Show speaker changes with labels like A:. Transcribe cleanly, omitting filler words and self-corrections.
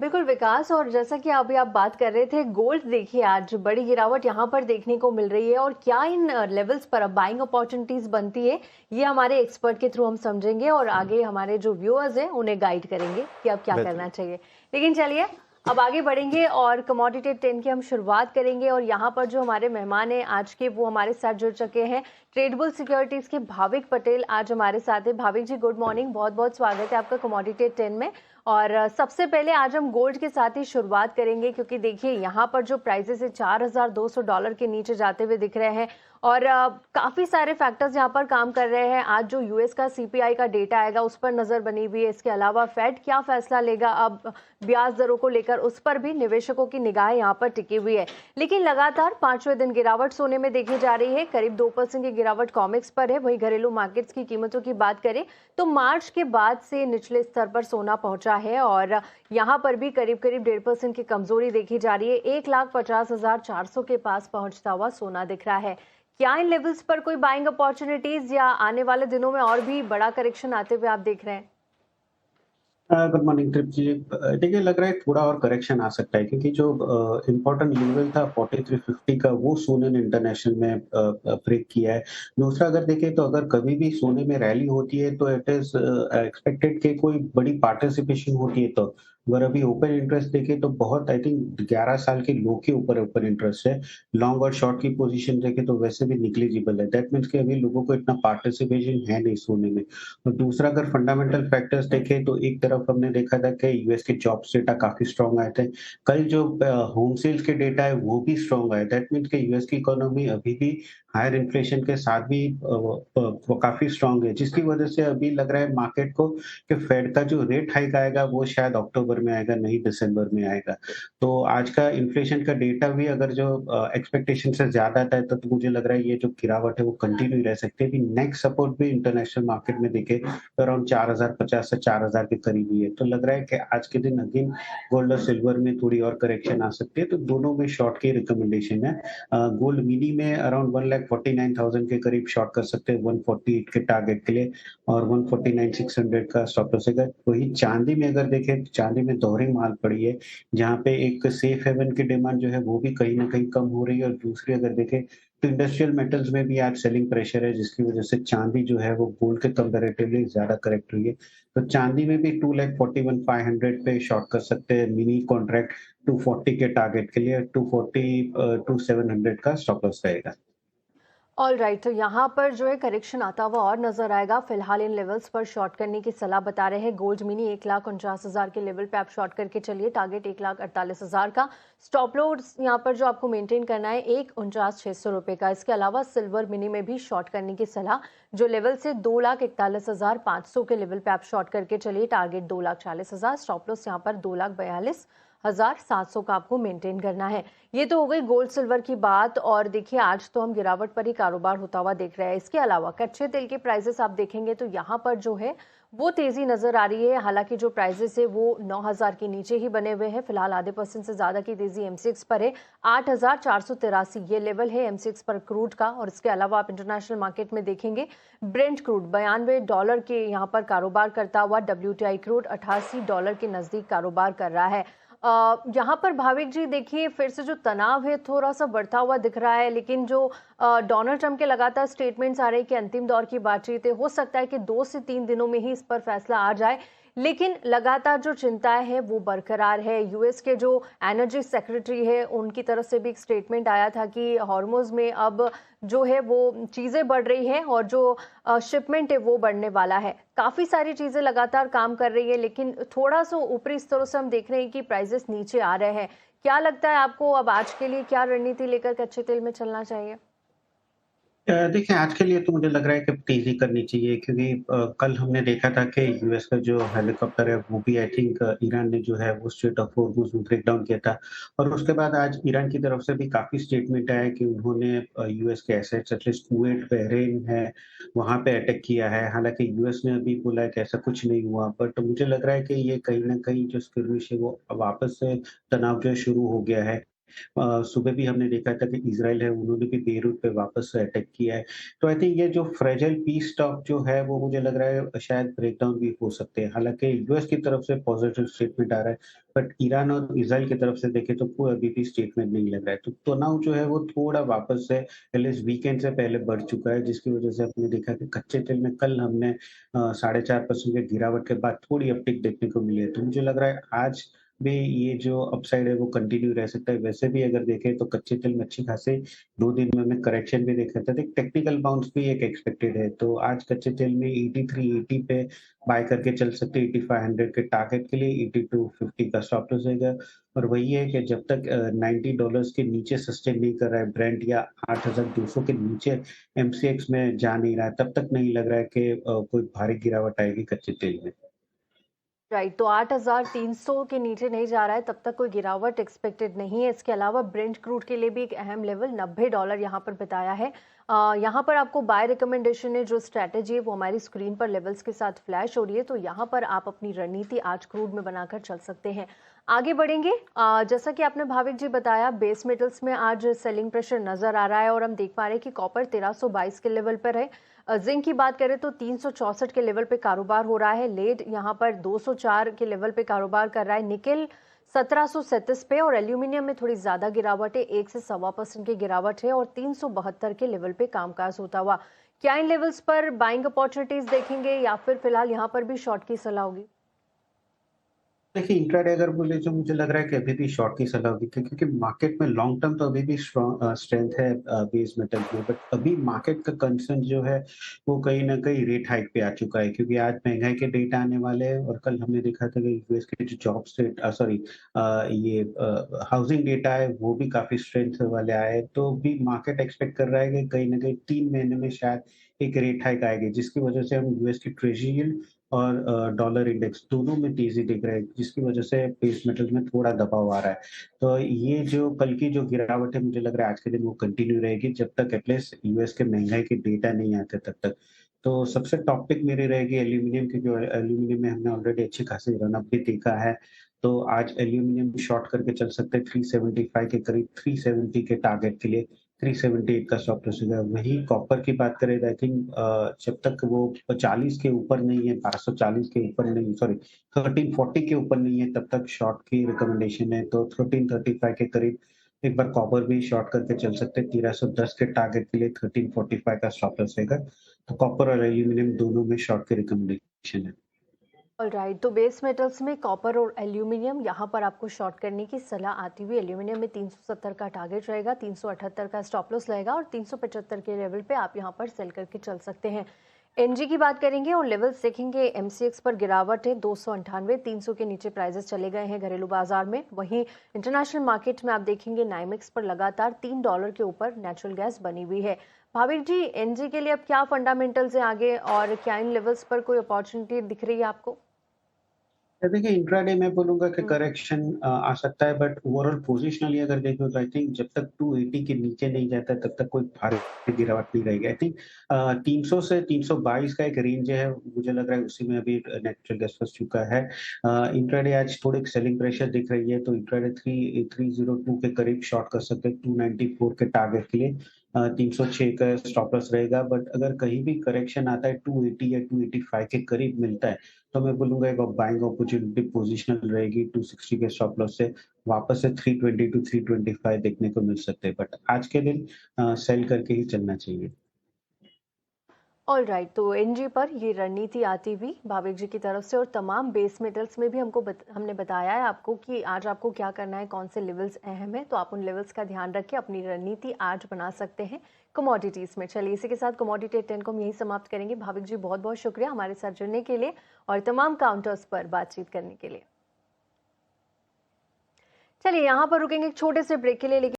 A: बिल्कुल विकास, और जैसा कि अभी आप बात कर रहे थे, गोल्ड देखिए आज बड़ी गिरावट यहाँ पर देखने को मिल रही है, और क्या इन लेवल्स पर अब बाइंग अपॉर्चुनिटीज बनती है, ये हमारे एक्सपर्ट के थ्रू हम समझेंगे और आगे हमारे जो व्यूअर्स हैं उन्हें गाइड करेंगे कि अब क्या
B: बिल्कुल।
A: करना चाहिए। लेकिन चलिए अब आगे बढ़ेंगे और कमोडिटी 10 की हम शुरुआत करेंगे, और यहाँ पर जो हमारे मेहमान हैं आज के वो हमारे साथ जुड़ चुके हैं। ट्रेडेबल सिक्योरिटीज के भाविक पटेल आज हमारे साथ है। भाविक जी गुड मॉर्निंग, बहुत बहुत स्वागत है आपका कमोडिटी 10 में। और सबसे पहले आज हम गोल्ड के साथ ही शुरुआत करेंगे, क्योंकि देखिए यहाँ पर जो प्राइसेस है $4,200 के नीचे जाते हुए दिख रहे हैं, और काफी सारे फैक्टर्स यहाँ पर काम कर रहे हैं। आज जो यूएस का सीपीआई का डेटा आएगा उस पर नजर बनी हुई है। इसके अलावा फेड क्या फैसला लेगा अब ब्याज दरों को लेकर, उस पर भी निवेशकों की निगाह यहाँ पर टिकी हुई है। लेकिन लगातार पांचवें दिन गिरावट सोने में देखी जा रही है। करीब 2% की गिरावट कॉमिक्स पर है। वही घरेलू मार्केट्स की कीमतों की बात करें तो मार्च के बाद से निचले स्तर पर सोना पहुंचा है, और यहां पर भी करीब करीब 1.5% की कमजोरी देखी जा रही है। 1,50,400 के पास पहुंचता हुआ सोना दिख रहा है। क्या इन लेवल्स पर कोई बाइंग अपॉर्चुनिटीज या आने वाले दिनों में और भी बड़ा करेक्शन आते हुए आप देख रहे हैं?
B: गुड मॉर्निंग ट्रिप जी। देखिए लग रहा है थोड़ा और करेक्शन आ सकता है क्योंकि जो इम्पोर्टेंट लेवल था 4350 का वो सोने ने इंटरनेशनल में ब्रेक किया है। दूसरा अगर देखें तो अगर कभी भी सोने में रैली होती है तो इट इज एक्सपेक्टेड कि कोई बड़ी पार्टिसिपेशन होती है, तो अगर अभी ओपन इंटरेस्ट देखें तो बहुत आई थिंक 11 साल के लो के ऊपर ओपन इंटरेस्ट है। लॉन्ग और शॉर्ट की पोजीशन देखें तो वैसे भी निग्लिजिबल है। दैट मीन्स कि अभी लोगों को इतना पार्टिसिपेशन है नहीं सोने में। और दूसरा अगर फंडामेंटल फैक्टर्स देखें तो एक तरफ हमने देखा था कि यूएस के जॉब्स डेटा काफी स्ट्रांग आए थे। कल जो होम सेल्स के डेटा है वो भी स्ट्रांग आए। दैट मीन्स कि यूएस की इकोनॉमी अभी भी हायर इन्फ्लेशन के साथ भी वो काफी स्ट्रांग है, जिसकी वजह से अभी लग रहा है मार्केट को कि फेड का जो रेट हाइक आएगा वो शायद अक्टूबर में आएगा, नहीं दिसंबर में आएगा। तो आज का इन्फ्लेशन का डेटा भी अगर जो एक्सपेक्टेशन से ज्यादा आता है तो मुझे लग रहा है ये जो गिरावट है वो कंटिन्यू रह सकती है। अभी नेक्स्ट सपोर्ट भी इंटरनेशनल मार्केट में देखे तो अराउंड 4050 से 4000 के करीब ही है। तो लग रहा है कि आज के दिन अगेन गोल्ड और सिल्वर में थोड़ी और करेक्शन आ सकती है, तो दोनों में शॉर्ट की रिकमेंडेशन है। गोल्ड मिनी में अराउंड 1,49,000 के करीब शॉर्ट कर सकते हैं 148 के टारगेट के लिए, और 149,600 का स्टॉप लॉस है। वही चांदी में अगर देखें तो चांदी में दोहरी मार पड़ी है, जहाँ पे एक सेफ हेवन की डिमांड जो है वो भी कहीं न कहीं कम हो रही है, और दूसरी अगर देखें तो इंडस्ट्रियल मेटल्स में भी आज सेलिंग प्रेशर है, जिसकी वजह से चांदी जो है वो गोल्ड के कंपैरेटिवली ज़्यादा करेक्ट हुई है। तो चांदी में भी 2,41,500 पे शॉर्ट कर सकते हैं मिनी कॉन्ट्रैक्ट 240 के टारगेट के लिए, 240 टू 700 का स्टॉप लॉस रहेगा।
A: ऑल राइट, तो यहाँ पर जो है करेक्शन आता हुआ और नजर आएगा। फिलहाल इन लेवल्स पर शॉर्ट करने की सलाह बता रहे हैं। गोल्ड मिनी 1,49,000 के लेवल पे आप शॉर्ट करके चलिए। टारगेट 1,48,000 का। स्टॉप लॉस यहाँ पर जो आपको मेंटेन करना है 1,49,600 का। इसके अलावा सिल्वर मिनी में भी शॉर्ट करने की सलाह, जो लेवल से 2,41,500 के लेवल पे आप शॉर्ट करके चलिए। टारगेट 2,40,000, स्टॉप लॉस यहाँ पर 2,42,700 का आपको मेंटेन करना है। ये तो हो गई गोल्ड सिल्वर की बात, और देखिए आज तो हम गिरावट पर ही कारोबार होता हुआ देख रहे हैं। इसके अलावा कच्चे तेल के प्राइसेस आप देखेंगे तो यहाँ पर जो है वो तेजी नजर आ रही है। हालांकि जो प्राइसेस है वो 9,000 के नीचे ही बने हुए हैं। फिलहाल आधे परसेंट से ज्यादा की तेजी एमसीएक्स पर है। 8,483 ये लेवल है एमसीएक्स पर क्रूड का। और इसके अलावा आप इंटरनेशनल मार्केट में देखेंगे ब्रेंट क्रूड $92 के यहाँ पर कारोबार करता हुआ, डब्ल्यूटीआई क्रूड $88 के नजदीक कारोबार कर रहा है। यहाँ पर भाविक जी देखिए फिर से जो तनाव है थोड़ा सा बढ़ता हुआ दिख रहा है, लेकिन जो डोनाल्ड ट्रंप के लगातार स्टेटमेंट्स आ रहे हैं कि अंतिम दौर की बातचीत है, हो सकता है कि 2 से 3 दिनों में ही इस पर फैसला आ जाए। लेकिन लगातार जो चिंताएं हैं वो बरकरार है। यूएस के जो एनर्जी सेक्रेटरी है उनकी तरफ से भी एक स्टेटमेंट आया था कि हॉर्मुज में अब जो है वो चीजें बढ़ रही हैं, और जो शिपमेंट है वो बढ़ने वाला है। काफी सारी चीजें लगातार काम कर रही है, लेकिन थोड़ा सा ऊपरी स्तरों से हम देख रहे हैं कि प्राइसेस नीचे आ रहे हैं। क्या लगता है आपको अब आज के लिए क्या रणनीति लेकर कच्चे तेल में चलना चाहिए?
B: देखिए आज के लिए तो मुझे लग रहा है कि तेज़ी करनी चाहिए, क्योंकि कल हमने देखा था कि यूएस का जो हेलीकॉप्टर है वो भी आई थिंक ईरान ने जो है वो स्ट्रेट ऑफ हॉर्मुज़ में ब्रेक डाउन किया था। और उसके बाद आज ईरान की तरफ से भी काफ़ी स्टेटमेंट आया कि उन्होंने यूएस के एसेट्स एटलीस्ट कुवैत, बहरीन है, वहाँ पे अटैक किया है। हालाँकि यूएस ने अभी बोला है कि ऐसा कुछ नहीं हुआ, बट मुझे लग रहा है कि ये कहीं न कहीं जो स्किर्मिश है वो वापस से तनाव जो है शुरू हो गया है। सुबह भी हमने देखा था कि इज़राइल है, उन्होंने भी बेरूत पे वापस से अटैक किया है। तो आई थिंक ये जो फ्रेजाइल पीस टॉक जो है, वो मुझे लग रहा है शायद ब्रेकडाउन भी हो सकते हैं। हालाँकि यूएस की तरफ से पॉजिटिव स्टेटमेंट आ रहा है, बट ईरान और इज़राइल की तरफ से देखें तो कोई अभी भी स्टेटमेंट नहीं लग रहा है। तो तनाव जो है वो थोड़ा वापस से एटलीस्ट वीकेंड से पहले बढ़ चुका है, जिसकी वजह से आपने देखा कि कच्चे तेल में कल हमने 4.5% की गिरावट के बाद थोड़ी अपटिक देखने को मिली है। तो मुझे लग रहा है आज भी ये जो अपसाइड है वो कंटिन्यू रह सकता है। वैसे भी अगर देखें तो कच्चे तेल में अच्छी खासी 2 दिन में हमने करेक्शन भी देखा था। तो एक टेक्निकल बाउंस भी एक एक्सपेक्टेड है। तो आज कच्चे तेल में 83, 80 पे बाय करके चल सकते हैं, 8500 के टारगेट के लिए, 8250 का स्टॉप लॉस रहेगा। और वही है कि जब तक $90 के नीचे सस्टेन नहीं कर रहा है ब्रेंट, या 8200 के नीचे एमसीएक्स में जा नहीं रहा है, तब तक नहीं लग रहा है कि कोई भारी गिरावट आएगी कच्चे तेल में।
A: राइट, तो 8,300 के नीचे नहीं जा रहा है, तब तक कोई गिरावट एक्सपेक्टेड नहीं है। इसके अलावा ब्रेंट क्रूड के लिए भी एक अहम लेवल $90 यहाँ पर बताया है। यहाँ पर आपको बाय रिकमेंडेशन है, जो स्ट्रैटेजी है वो हमारी स्क्रीन पर लेवल्स के साथ फ्लैश हो रही है, तो यहाँ पर आप अपनी रणनीति आज क्रूड में बनाकर चल सकते हैं। आगे बढ़ेंगे। जैसा कि आपने भाविक जी बताया, बेस मेटल्स में आज सेलिंग प्रेशर नजर आ रहा है और हम देख पा रहे हैं कि कॉपर 1322 के लेवल पर है। जिंक की बात करें तो 364 के लेवल पे कारोबार हो रहा है। लेड यहाँ पर 204 के लेवल पे कारोबार कर रहा है। निकेल 1737 पे और एल्यूमिनियम में थोड़ी ज्यादा गिरावट है, 1 से 1.25% की गिरावट है और 372 के लेवल पे कामकाज होता हुआ। क्या इन लेवल्स पर बाइंग अपॉर्चुनिटीज देखेंगे या फिर फिलहाल यहाँ पर भी शॉर्ट की सलाह होगी?
B: देखिए, इंट्राडे अगर बोले तो मुझे लग रहा है कि अभी भी शॉर्ट की सलाह होगी, क्योंकि मार्केट में लॉन्ग टर्म तो अभी भी स्ट्रेंथ है बेस मेटल में। बट अभी मार्केट का कंसर्न जो है वो कहीं न कहीं रेट हाइक पे आ चुका है, क्योंकि आज महँगाई के डेटा आने वाले हैं और कल हमने देखा था कि यूएस के जो हाउसिंग डेटा है वो भी काफ़ी स्ट्रेंथ वाले आए हैं। तो भी मार्केट एक्सपेक्ट कर रहा है कि कहीं न कहीं 3 महीने में शायद एक रेट हाइक आएगी, जिसकी वजह से हम यूएस की ट्रेज़री यील्ड और डॉलर इंडेक्स दोनों में तेज़ी दिख रहा है, जिसकी वजह से बेस मेटल्स में थोड़ा दबाव आ रहा है। तो ये जो कल की जो गिरावट है, मुझे लग रहा है आज के दिन वो कंटिन्यू रहेगी, जब तक एटलीस्ट यूएस के महँगाई के डेटा नहीं आते तब तक। तो सबसे टॉप पिक मेरी रहेगी एल्यूमीनियम की, जो एल्यूमीनियम में हमने ऑलरेडी अच्छी खासी रन अप भी देखा है। तो आज एल्यूमीनियम शॉर्ट करके चल सकते हैं 375 के करीब, 370 के टारगेट के लिए, 378 का स्टॉप लॉस होगा। वहीं कॉपर की बात करें तो आई थिंक जब तक वो 40 के ऊपर नहीं है, 1240 के ऊपर नहीं, सॉरी 1340 के ऊपर नहीं है, तब तक शॉर्ट की रिकमेंडेशन है। तो 1335 के करीब एक बार कॉपर भी शॉर्ट करके चल सकते हैं, 1310 के टारगेट के लिए 1345 का स्टॉप लॉस रहेगा। तो कॉपर और एल्यूमीनियम दोनों में शॉर्ट की रिकमेंडेशन है।
A: ऑलराइट, तो बेस मेटल्स में कॉपर और एल्यूमिनियम यहाँ पर आपको शॉर्ट करने की सलाह आती हुई। एल्यूमिनियम में 370 का टारगेट रहेगा, 378 का स्टॉप लॉस रहेगा और 375 के लेवल पे आप यहाँ पर सेल करके चल सकते हैं। एनजी की बात करेंगे और लेवल्स देखेंगे। एमसीएक्स पर गिरावट है, 298, 300 के नीचे प्राइजेस चले गए हैं घरेलू बाजार में। वहीं इंटरनेशनल मार्केट में आप देखेंगे नाइमेक्स पर लगातार $3 के ऊपर नेचुरल गैस बनी हुई है। भाविक जी, एनजी के लिए अब क्या फंडामेंटल्स हैं आगे और क्या इन लेवल्स पर कोई अपॉर्चुनिटी दिख रही है आपको?
B: देखिए, इंट्राडे मैं बोलूँगा कि
A: हम्म।
B: करेक्शन आ सकता है, बट ओवरऑल पोजिशनली अगर देखें तो आई थिंक जब तक 280 के नीचे नहीं जाता है तब तक कोई भारी गिरावट नहीं रहेगी। आई थिंक 300 से 322 का एक रेंज है, मुझे लग रहा है उसी में अभी नेचुरल गैस फँस चुका है। इंट्राडे आज थोड़ी सेलिंग प्रेशर दिख रही है, तो इंट्राडे 302 के करीब शॉर्ट कर सकते हैं 294 के टारगेट के लिए। 306 का स्टॉप लॉस रहेगा, बट अगर कहीं भी करेक्शन आता है 280 या 285 के करीब मिलता है, तो मैं बोलूँगा एक बाइंग अपॉर्चुनिटी पोजिशनल रहेगी 260 के स्टॉप लॉस से, वापस से 320 टू 325 देखने को मिल सकते हैं। बट आज के दिन सेल करके ही चलना चाहिए।
A: ऑल राइट, तो एनजी पर ये रणनीति आती हुई भाविक जी की तरफ से और तमाम बेस मेटल्स में भी हमने बताया है आपको कि आज आपको क्या करना है, कौन से लेवल्स अहम है, तो आप उन लेवल्स का ध्यान रख के अपनी रणनीति आज बना सकते हैं कमोडिटीज में। चलिए, इसी के साथ कमोडिटी 10 को हम यही समाप्त करेंगे। भाविक जी, बहुत बहुत शुक्रिया हमारे साथ जुड़ने के लिए और तमाम काउंटर्स पर बातचीत करने के लिए। चलिए, यहाँ पर रुकेंगे एक छोटे से ब्रेक के लिए, लेकिन